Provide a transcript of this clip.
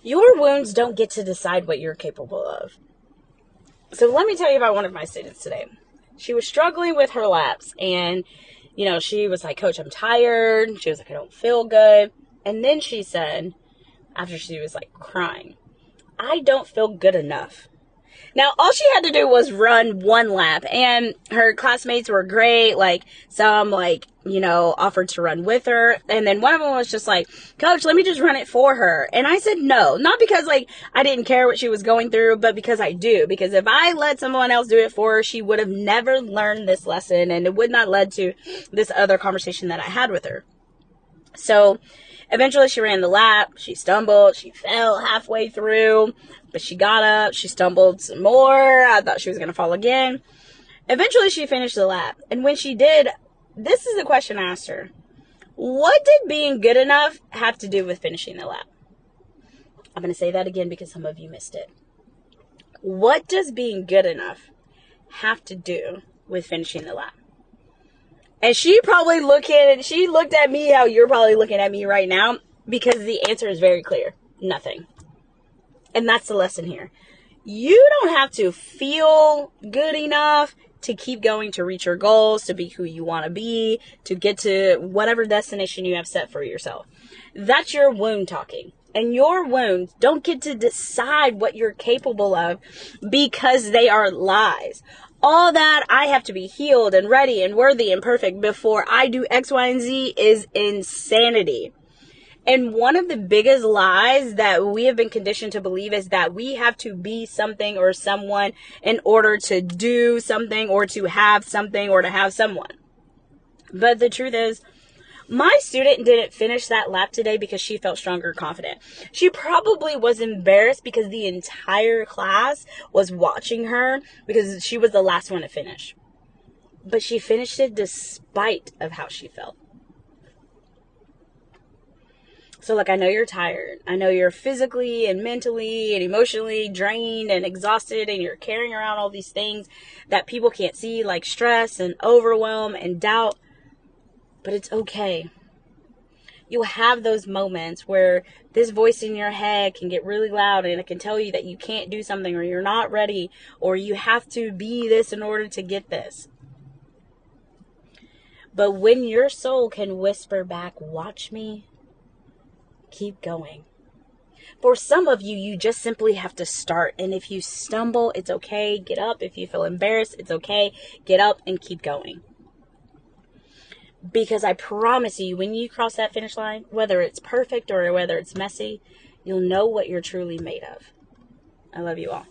Your wounds don't get to decide what you're capable of. So let me tell you about one of my students today. She was struggling with her laps, and, she was like, Coach, I'm tired. She was like, I don't feel good. And then she said, after she was like crying, I don't feel good enough. Now, all she had to do was run one lap, and her classmates were great. Like, some, offered to run with her. And then one of them was just like, Coach, let me just run it for her. And I said no. Not because, I didn't care what she was going through, but because I do. Because if I let someone else do it for her, she would have never learned this lesson, and it would not led to this other conversation that I had with her. So, eventually she ran the lap, she stumbled, she fell halfway through, but she got up, she stumbled some more, I thought she was going to fall again. Eventually she finished the lap, and when she did, this is the question I asked her. What did being good enough have to do with finishing the lap? I'm going to say that again because some of you missed it. What does being good enough have to do with finishing the lap? And she looked at me how you're probably looking at me right now, because the answer is very clear. Nothing. And that's the lesson here. You don't have to feel good enough to keep going, to reach your goals, to be who you want to be, to get to whatever destination you have set for yourself. That's your wound talking. And your wounds don't get to decide what you're capable of because they are lies. All that I have to be healed and ready and worthy and perfect before I do X, Y, and Z is insanity. And one of the biggest lies that we have been conditioned to believe is that we have to be something or someone in order to do something or to have something or to have someone. But the truth is, my student didn't finish that lap today because she felt stronger and confident. She probably was embarrassed because the entire class was watching her because she was the last one to finish. But she finished it despite of how she felt. So, I know you're tired. I know you're physically and mentally and emotionally drained and exhausted, and you're carrying around all these things that people can't see, like stress and overwhelm and doubt. But it's okay. You'll have those moments where this voice in your head can get really loud, and it can tell you that you can't do something, or you're not ready, or you have to be this in order to get this. But when your soul can whisper back, watch me, keep going. For some of you, you just simply have to start. And if you stumble, it's okay. Get up. If you feel embarrassed, it's okay. Get up and keep going. Because I promise you, when you cross that finish line, whether it's perfect or whether it's messy, you'll know what you're truly made of. I love you all.